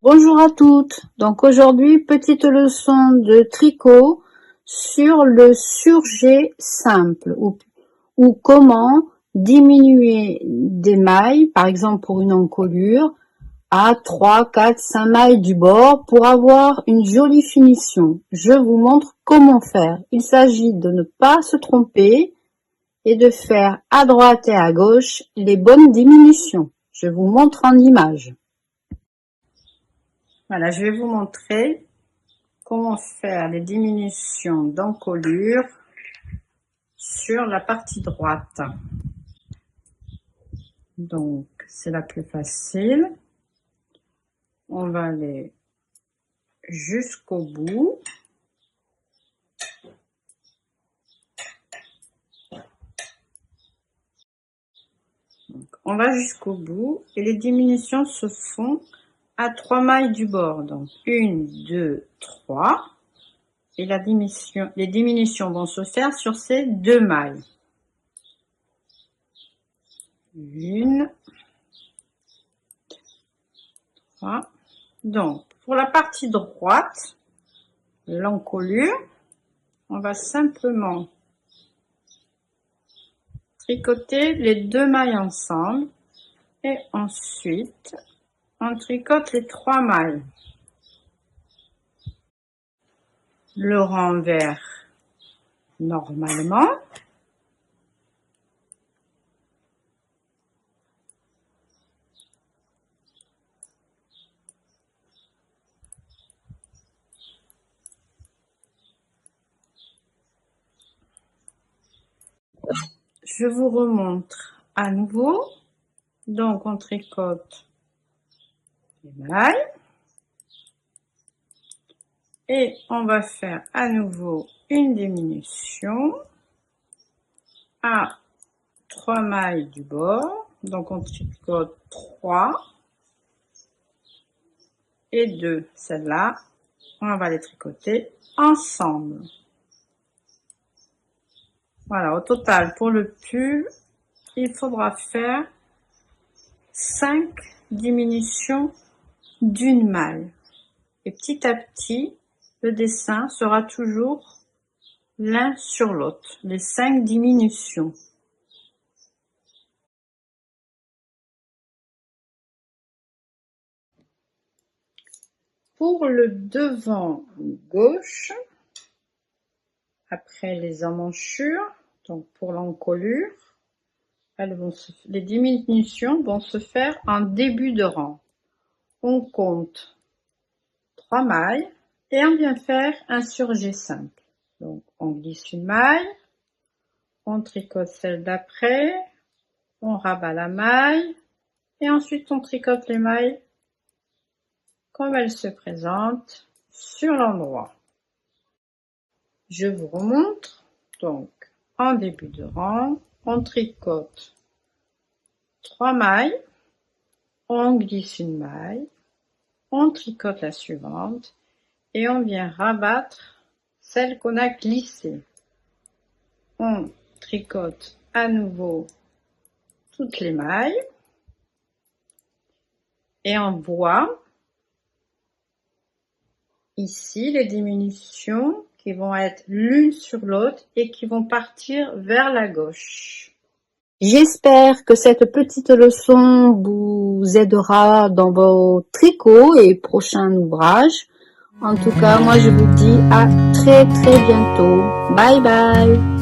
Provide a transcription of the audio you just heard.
Bonjour à toutes, donc aujourd'hui petite leçon de tricot sur le surjet simple ou comment diminuer des mailles, par exemple pour une encolure, à 3, 4, 5 mailles du bord pour avoir une jolie finition. Je vous montre comment faire. Il s'agit de ne pas se tromper et de faire à droite et à gauche les bonnes diminutions. Je vous montre en image. Voilà, je vais vous montrer comment faire les diminutions d'encolure sur la partie droite. Donc, c'est la plus facile. On va aller jusqu'au bout. Donc, on va jusqu'au bout et les diminutions se font à 3 mailles du bord. Donc, 1, 2, 3. Et les diminutions vont se faire sur ces 2 mailles. 1, 3. Donc, pour la partie droite, l'encolure, on va simplement tricoter les 2 mailles ensemble et ensuite on tricote les 3 mailles. Le renvers normalement. Je vous remontre à nouveau. Donc on tricote les mailles et on va faire à nouveau une diminution à 3 mailles du bord. Donc on tricote 3 et 2. Celle-là, on va les tricoter ensemble. Voilà, au total pour le pull, il faudra faire 5 diminutions d'une maille. Et petit à petit, le dessin sera toujours l'un sur l'autre, les 5 diminutions. Pour le devant gauche, après les emmanchures, donc pour l'encolure, les diminutions vont se faire en début de rang. On compte 3 mailles et on vient faire un surjet simple. Donc on glisse une maille, on tricote celle d'après, on rabat la maille et ensuite on tricote les mailles comme elles se présentent sur l'endroit. Je vous remontre. Donc en début de rang, on tricote 3 mailles, on glisse une maille, on tricote la suivante et on vient rabattre celle qu'on a glissée. On tricote à nouveau toutes les mailles et on voit ici les diminutions qui vont être l'une sur l'autre et qui vont partir vers la gauche. J'espère que cette petite leçon vous aidera dans vos tricots et prochains ouvrages. En tout cas, moi je vous dis à très bientôt. Bye bye.